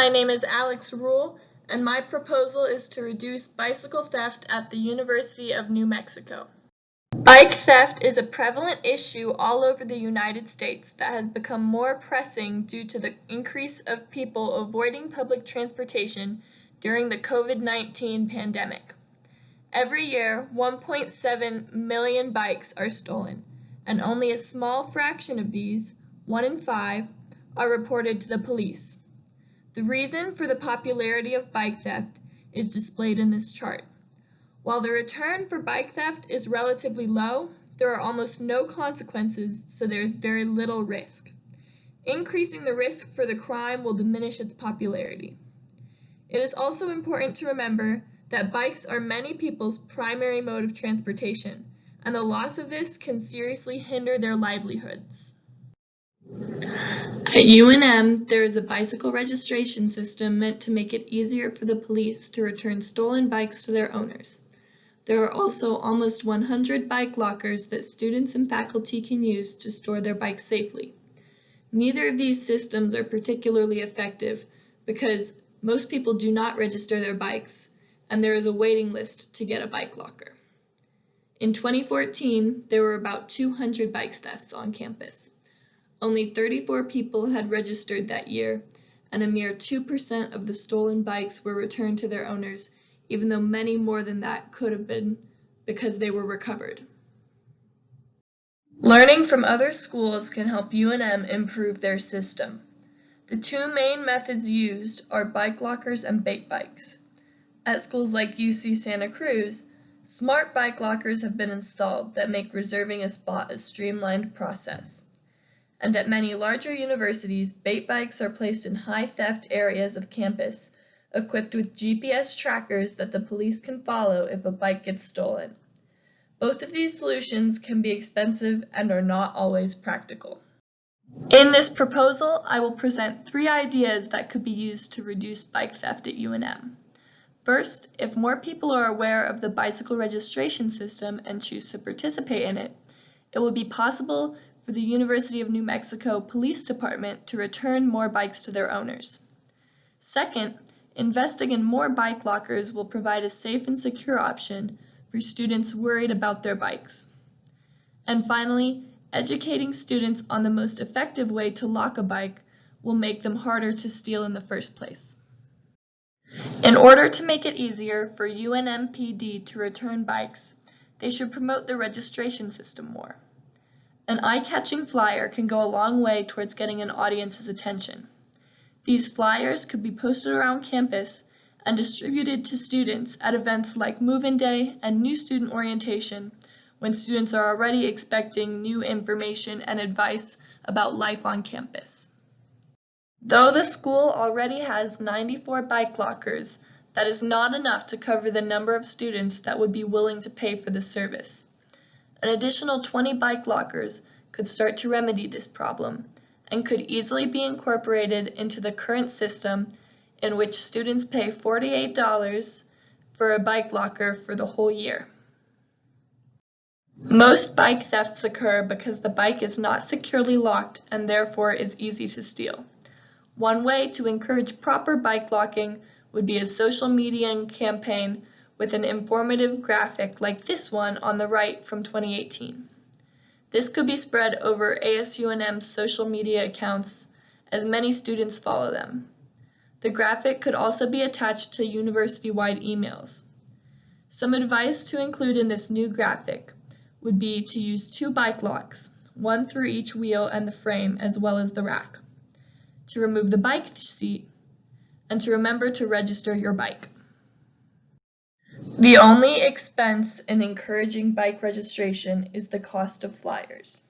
My name is Alex Rule, and my proposal is to reduce bicycle theft at the University of New Mexico. Bike theft is a prevalent issue all over the United States that has become more pressing due to the increase of people avoiding public transportation during the COVID-19 pandemic. Every year, 1.7 million bikes are stolen, and only a small fraction of these, 1 in 5, are reported to the police. The reason for the popularity of bike theft is displayed in this chart. While the return for bike theft is relatively low, there are almost no consequences, so there is very little risk. Increasing the risk for the crime will diminish its popularity. It is also important to remember that bikes are many people's primary mode of transportation, and the loss of this can seriously hinder their livelihoods. At UNM, there is a bicycle registration system meant to make it easier for the police to return stolen bikes to their owners. There are also almost 100 bike lockers that students and faculty can use to store their bikes safely. Neither of these systems are particularly effective because most people do not register their bikes, and there is a waiting list to get a bike locker. In 2014, there were about 200 bike thefts on campus. Only 34 people had registered that year, and a mere 2% of the stolen bikes were returned to their owners, even though many more than that could have been because they were recovered. Learning from other schools can help UNM improve their system. The two main methods used are bike lockers and bait bikes. At schools like UC Santa Cruz, smart bike lockers have been installed that make reserving a spot a streamlined process. And at many larger universities, bait bikes are placed in high theft areas of campus, equipped with GPS trackers that the police can follow if a bike gets stolen. Both of these solutions can be expensive and are not always practical. In this proposal, I will present 3 ideas that could be used to reduce bike theft at UNM. First, if more people are aware of the bicycle registration system and choose to participate in it, it will be possible for the University of New Mexico Police Department to return more bikes to their owners. Second, investing in more bike lockers will provide a safe and secure option for students worried about their bikes. And finally, educating students on the most effective way to lock a bike will make them harder to steal in the first place. In order to make it easier for UNMPD to return bikes, they should promote the registration system more. An eye-catching flyer can go a long way towards getting an audience's attention. These flyers could be posted around campus and distributed to students at events like Move-In Day and New Student Orientation, when students are already expecting new information and advice about life on campus. Though the school already has 94 bike lockers, that is not enough to cover the number of students that would be willing to pay for the service. An additional 20 bike lockers could start to remedy this problem and could easily be incorporated into the current system in which students pay $48 for a bike locker for the whole year. Most bike thefts occur because the bike is not securely locked and therefore is easy to steal. One way to encourage proper bike locking would be a social media campaign with an informative graphic like this one on the right from 2018. This could be spread over ASUNM's social media accounts as many students follow them. The graphic could also be attached to university-wide emails. Some advice to include in this new graphic would be to use 2 bike locks, one through each wheel and the frame as well as the rack, to remove the bike seat, and to remember to register your bike. The only expense in encouraging bike registration is the cost of flyers.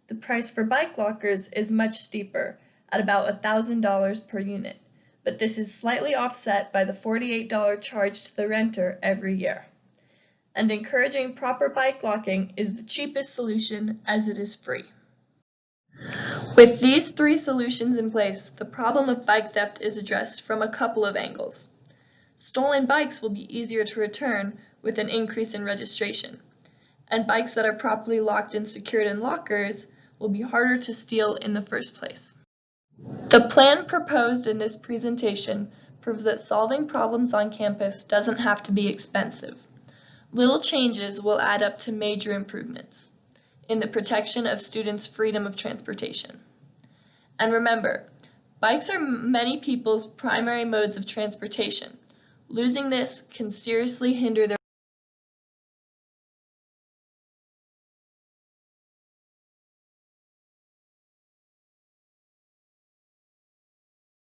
The price for bike lockers is much steeper, at about $1,000 per unit, but this is slightly offset by the $48 charge to the renter every year. And encouraging proper bike locking is the cheapest solution as it is free. With these 3 solutions in place, the problem of bike theft is addressed from a couple of angles. Stolen bikes will be easier to return with an increase in registration, and bikes that are properly locked and secured in lockers will be harder to steal in the first place. The plan proposed in this presentation proves that solving problems on campus doesn't have to be expensive. Little changes will add up to major improvements in the protection of students' freedom of transportation. And remember, bikes are many people's primary modes of transportation. Losing this can seriously hinder their